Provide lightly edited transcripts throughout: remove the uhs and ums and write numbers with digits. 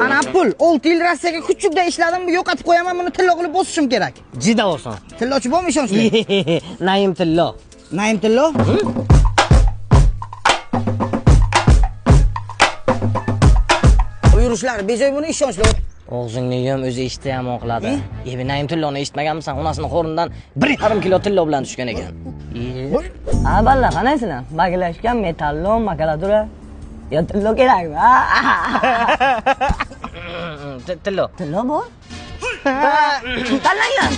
Ana pul 6 yil Rossiyaga kuchukda ishladim, bu yo'qotib qo'yaman, buni tillo qilib bosishim kerak. Jida oson. Tillochi bormi ishonchli? Naim tillo. Naim tillo? Buyurishlar, bejoy buni ishonchli. Og'zingni yem o'zi eshitdi ham qiladi. Ebi Naim tilloni eshitmaganmisan? Onasining qo'rnidan 1,5 kilo tillo bilan tushgan ekan. Ha balla, qanaysizlar? Bagilashgan metallo, makalatura. Ya tillo kerakmi? Tillo. Tillo bor? Tanlanglar.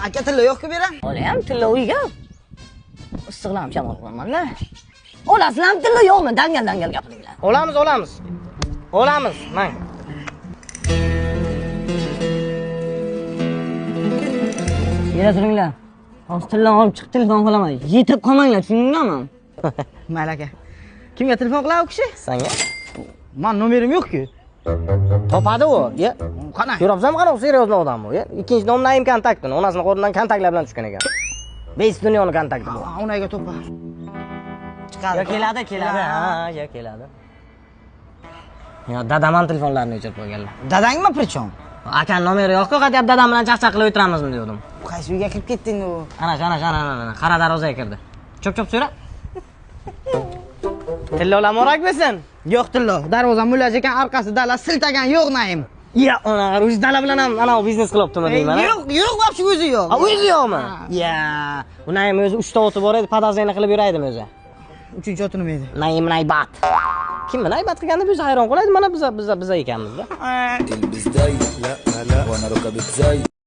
Aka tillo yo'q-ku bu yerda. Ola ham tillo uyga. Issiqlam shamol qilaman-da. Olasizlarmi tillo yo'qmi? Dangal gapiringlar. Olamiz. Mang. Yera turinglar. Hozir tilloni olib chiqib telefon qilaman. Yetib qolmanglar, tushundinglarmi? Mayli aka. Kimga telefon qiladi u kishi? Senga? Men nomerim yo'q-ku. Topadi u. Qana? Ko'ryapsanmi qanaqa seriozli odam bu? Ikkinchi nom Naim kontaktini, onasining qo'rnidan kontaktlar bilan tushgan ekan. Besh dunyoni kontakti bu. Unaga to'pa. Chiqadi. Ya keladi. Ha, ya keladi. Ya dadam telefonlarini o'chirib qo'yganlar. Dadangmi prichon? Aka nomeri yo'q-ku, qaytib dadam bilan chaqchaq qilib o'tiramizmi dedim. Qaysi uyga kirib ketding u? Ana, qara darvozaga kirdi. Chop so'ra. Tillolar morak bo'lsin. Yo'q tillo. Darvoza mullaj ekan, orqasi dala siltagan yo'q Naim. Ya, ona o'zi dala bilan ham ana biznes qilibdimi deyman. Yo'q, vobshe o'zi yo'q. Ha, o'zi yo'qmi? Ya, bu Naim o'zi 3 ta oti bor edi, podazreniya qilib yuraydimi o'zi. 3-chi oti nima edi? Naim Naybat. Kim Naybat qilganda biz hayron qolaydi, mana biz ekanmiz-da. البس زي لا وانا ركبت زي